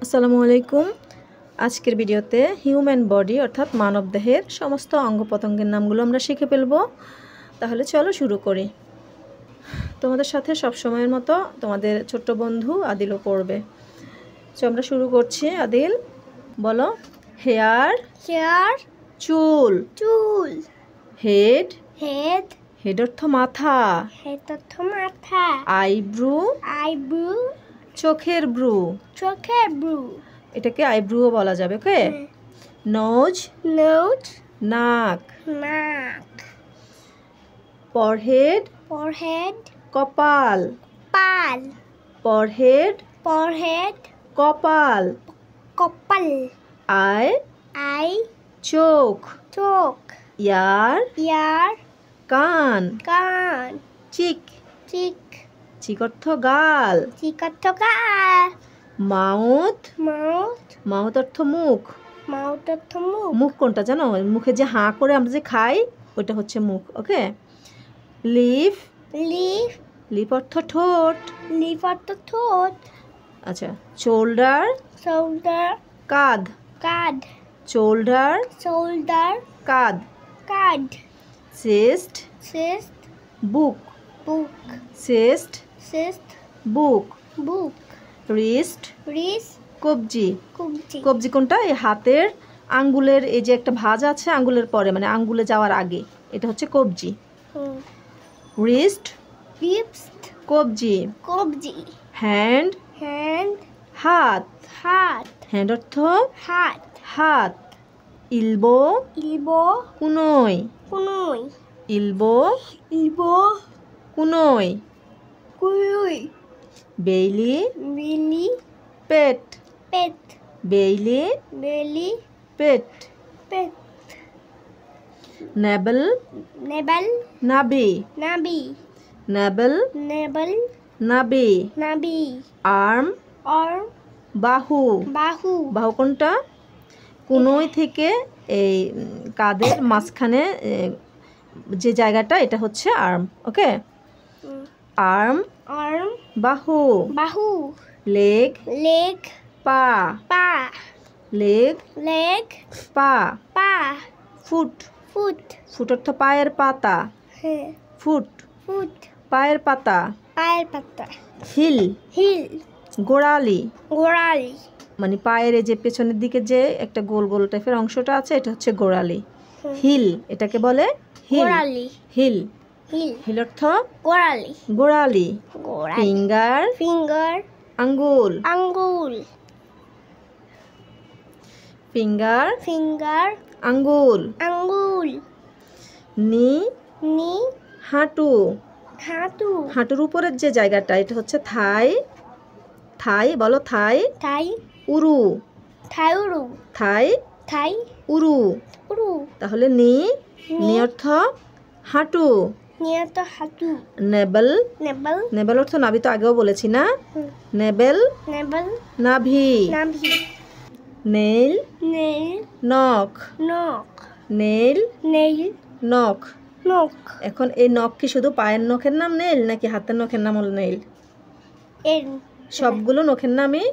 আসসালামু আলাইকুম। আজকের ভিডিওতে হিউম্যান বডি অর্থাৎ মানব দেহের সমস্ত অঙ্গ প্রত্যঙ্গের নামগুলো আমরা শিখে ফেলব। তাহলে চলো শুরু করি। তোমাদের সাথে সব সময়ের মতো তোমাদের ছোট্ট বন্ধু আদিলও পড়বে। তো আমরা শুরু করছি। আদিল বলো। হেয়ার, হেয়ার, চুল। চুল। হেড, হেড, হেড অর্থ মাথা। হেড অর্থ মাথা। আইব্রু, আইব্রু, চোখের ব্রু। চোখের ব্রু। এটাকে আইব্রুও বলা যাবে। ওকে। নোজ, নোজ, নাক। নাক। ফরহেড, ফরহেড, কপাল। পাল। ফরহেড, ফরহেড, কপাল। কপাল। আই, আই, চোখ। চোখ। ইয়ার, ইয়ার, কান। কান। চিক, চিক, চিক অর্থ গাল। চিক অর্থ গাল। মাউথ, মাউথ, মাউথ অর্থ মুখ। মাউথ অর্থ মুখ। মুখ কোনটা জানো? মুখে যে হাঁ করে আমরা যে খাই ওটা হচ্ছে মুখ। ওকে। লিপ, লিপ, লিপ অর্থ ঠোঁট। লিপ অর্থ ঠোঁট। আচ্ছা। শোল্ডার, শোল্ডার, কাঁধ। কাঁধ। শোল্ডার, শোল্ডার, কাঁধ। কাঁধ। চেস্ট, চেস্ট, বুক। বুক। চেস্ট, চেস্ট, বুক। বুক। রিস্ট, রিস্ট, কবজি। কবজি। কবজি কোনটা? এই হাতের আঙ্গুলের এই যে একটা ভাঁজ আছে আঙ্গুলের পরে, মানে আঙ্গুলে যাওয়ার আগে, এটা হচ্ছে কবজি। রিস্ট, রিস্ট, কবজি। কবজি। হ্যান্ড, হ্যান্ড, হাত। হাত। হ্যান্ড অর্থ হাত। হাত। ইলবো, ইলবো, কুনোই। কুনুই। ইলবো, ইলবো, কুনোই। কুনুই। বেইলি, বেলি, পেট। পেট। বেইলি, বেলি, পেট। পেট। নেবল, নেবল, নাভি। নাবি। নেবল, নেবল, নাভি। নাবি। আর্ম, আর্ম, বাহু। বাহু। বাহু কোনটা? কুনোই থেকে এই কাঁধের মাঝখানে যে জায়গাটা, এটা হচ্ছে আর্ম। ওকে। আর্ম, আর্ম, বাহু। বাহু। লেগ, লেগ, পা। পা। লেগ, লেগ, পা। পা। Foot, foot. ফুট অর্থ পায়ের পাতা। হ্যাঁ, ফুট, ফুট। পায়ের পাতা। পায়ের পাতা। হিল, হিল, গোড়ালি। গোড়ালি। মানে পায়ের এই যে পেছনের দিকে যে একটা গোল গোল টাইপের অংশটা আছে, এটা হচ্ছে গোড়ালি। হিল, এটাকে বলে হিল। গোড়ালি। হিল, হিল, হিল অর্থ গোড়ালি। গোড়ালি। গোড়ালি। ফিঙ্গার, ফিঙ্গার, আঙ্গুল। আঙ্গুল। ফিঙ্গার, ফিঙ্গার, আঙ্গুল। আঙ্গুল। নি, নি, হাঁটু। হাঁটু। হাঁটুর উপরের যে জায়গাটা, এটা হচ্ছে থাই। থাই বলো, থাই। থাই, উরু। থাইরু। থাই, থাই, উরু। উরু। তাহলে নি, নি অর্থ হাঁটু। নিয়ত হাঁটু। নেবল, নেবল, নেবল অর্থ নাভি, তো আগেও বলেছি না? নেবেল, নেবল, নাভি। নাভি। নেইল, নেইল, নখ। নখ। নেইল, নেইল, নখ। নখ। এখন এই নখ কি শুধু পায়ের নখের নাম নেইল, নাকি হাতের নখের নাম হলো নেইল? এর সবগুলো নখের নামই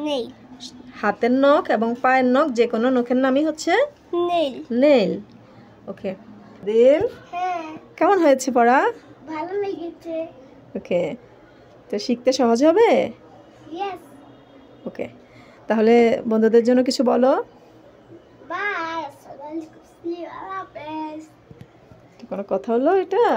নেইল। হাতের নখ এবং পায়ের নখ, যে কোনো নখের নামই হচ্ছে নেইল। নেইল। ওকে। দিল, হ্যাঁ, কেমন হয়েছে পড়া? ভালো লেগেছে। ওকে। তো শিখতে সহজ হবে? ইয়েস। ওকে। তাহলে বন্ধুদের জন্য কিছু বলো। বাই। আসসালামু আলাইকুম। আল্লাহ হাফেজ। কোনো কথা হলো এটা?